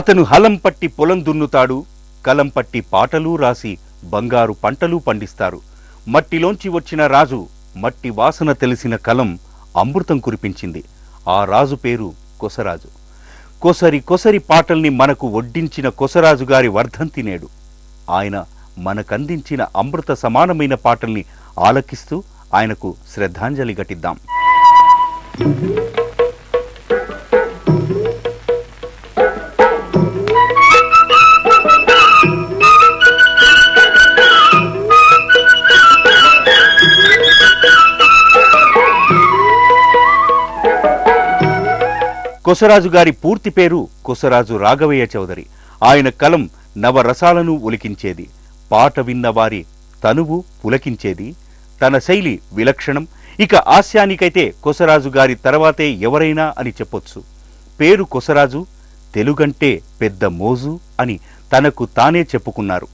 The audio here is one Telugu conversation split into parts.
అతను హలం పట్టి పొలం దున్నుతాడు, కలం పట్టి పాటలు రాసి బంగారు పంటలు పండిస్తారు. మట్టిలోంచి వచ్చిన రాజు మట్టి వాసన తెలిసిన కలం అమృతం కురిపించింది. ఆ రాజు పేరు కొసరాజు. కొసరి కొసరి పాటల్ని మనకు వడ్డించిన కొసరాజు గారి వర్ధంతి నేడు. ఆయన మనకందించిన అమృత సమానమైన పాటల్ని ఆలకిస్తూ ఆయనకు శ్రద్ధాంజలి ఘటిద్దాం. కొసరాజు గారి పూర్తి పేరు కొసరాజు రాఘవయ్య చౌదరి. ఆయన కలం నవరసాలను ఒలికించేది, పాట విన్నవారి తనువు పులకించేది. తన శైలి విలక్షణం. ఇక హాస్యానికైతే కొసరాజు గారి తర్వాతే ఎవరైనా అని చెప్పొచ్చు. పేరు కొసరాజు, తెలుగంటే పెద్ద మోజు అని తనకు తానే చెప్పుకున్నారు.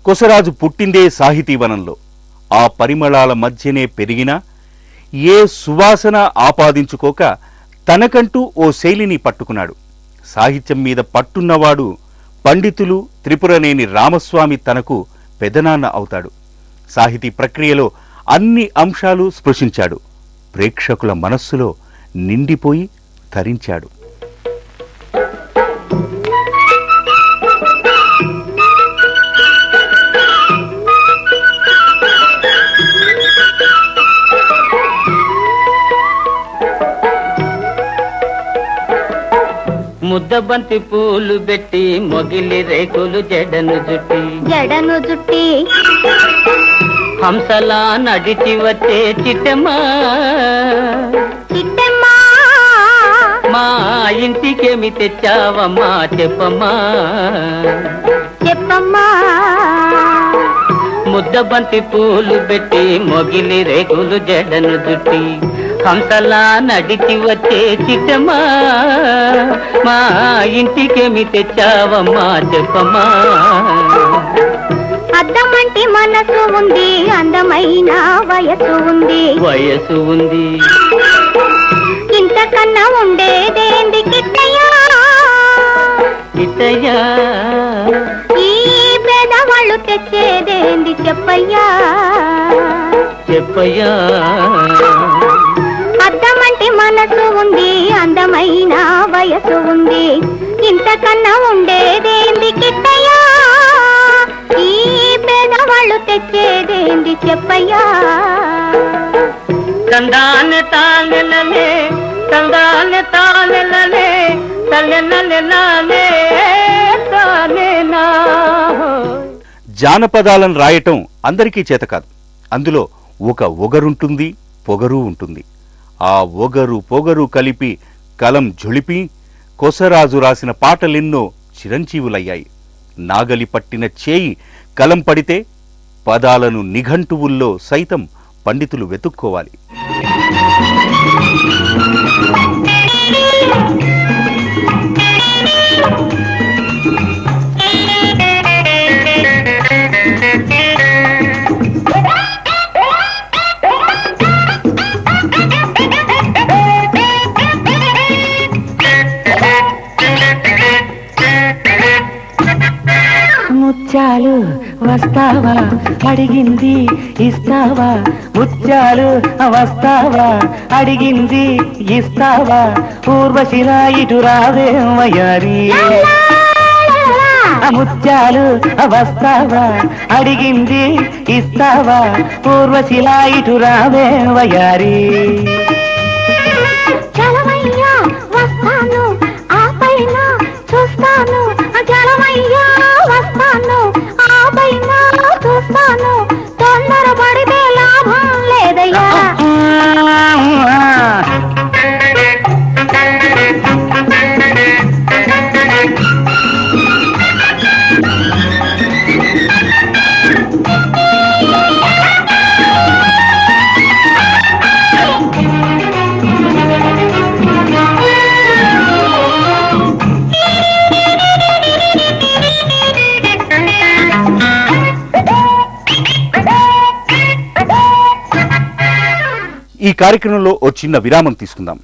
కొసరాజు పుట్టిందే సాహితీవనంలో. ఆ పరిమళాల మధ్యనే పెరిగినా ఏ సువాసన ఆపాదించుకోక తనకంటూ ఓ శైలిని పట్టుకున్నాడు. సాహిత్యం మీద పట్టున్నవాడు పండితులు త్రిపురనేని రామస్వామి తనకు పెదనాన్న అవుతాడు. సాహితీ ప్రక్రియలో అన్ని అంశాలు స్పృశించాడు. ప్రేక్షకుల మనస్సులో నిండిపోయి తరించాడు. ముద్దబంతి పూలు పెట్టి మొగిలి రేకులు జడను జుట్టి హంసలా నడిచి వచ్చే చిట్టమ్మా మా ఇంటికేమి తెచ్చావమ్మా చెప్పమ్మా ముద్దబంతి పూలు పెట్టి మొగిలి రేకులు జడను జుట్టి హంసలా నడిచి వచ్చే చిట్టమ్మా మా ఇంటికేమి తెచ్చావమ్మా చెప్పమ్మా అద్దమంటి మనసు ఉంది, అందమైన వయసు ఉంది ఇంతకన్నా ఉండేదేంది కిట్టయ్యా ఈ పేదవాళ్ళు తెచ్చేదేంది చెప్పయ్యా అద్దమంటి మనసు ఉంది, అందమైన వయసు ఉంది ఇంతకన్నా ఉండేదేంది కిట్టయ్యా ఈ పేదవాళ్ళు తెచ్చేదేంది జరిగింది చెప్పయ్యా. తందానే తానెలనే తందానే తానెలనే తల్లెనలెనానే తానేనా. జానపదాలను రాయటం అందరికీ చేత కాదు. అందులో ఒక ఒగరుంటుంది, పొగరు ఉంటుంది. ఆ ఒగరు పొగరు కలిపి కలం ఝుళిపి కొసరాజు రాసిన పాటలెన్నో చిరంజీవులయ్యాయి. నాగలి పట్టిన చేయి కలం పడితే పదాలను నిఘంటువుల్లో సైతం పండితులు వెతుక్కోవాలి. ముత్యాలు వస్తావా అడిగింది ఇస్తావా, ముత్యాలు వస్తావా అడిగింది ఇస్తావా, ఊర్వశిలా ఇటు రావే వయారి. ముత్యాలు వస్తావా అడిగింది ఇస్తావా, ఊర్వశిలా ఇటు రావే వయారి. చలమయ్యా వస్తాను ఆ పైన చూస్తాను, చలమయ్యా వస్తాను ఆ పైన చూస్తాను, తొందర పడితే లాభం లేదయ్యా. ఈ కార్యక్రమంలో ఓ చిన్న విరామం తీసుకుందాం.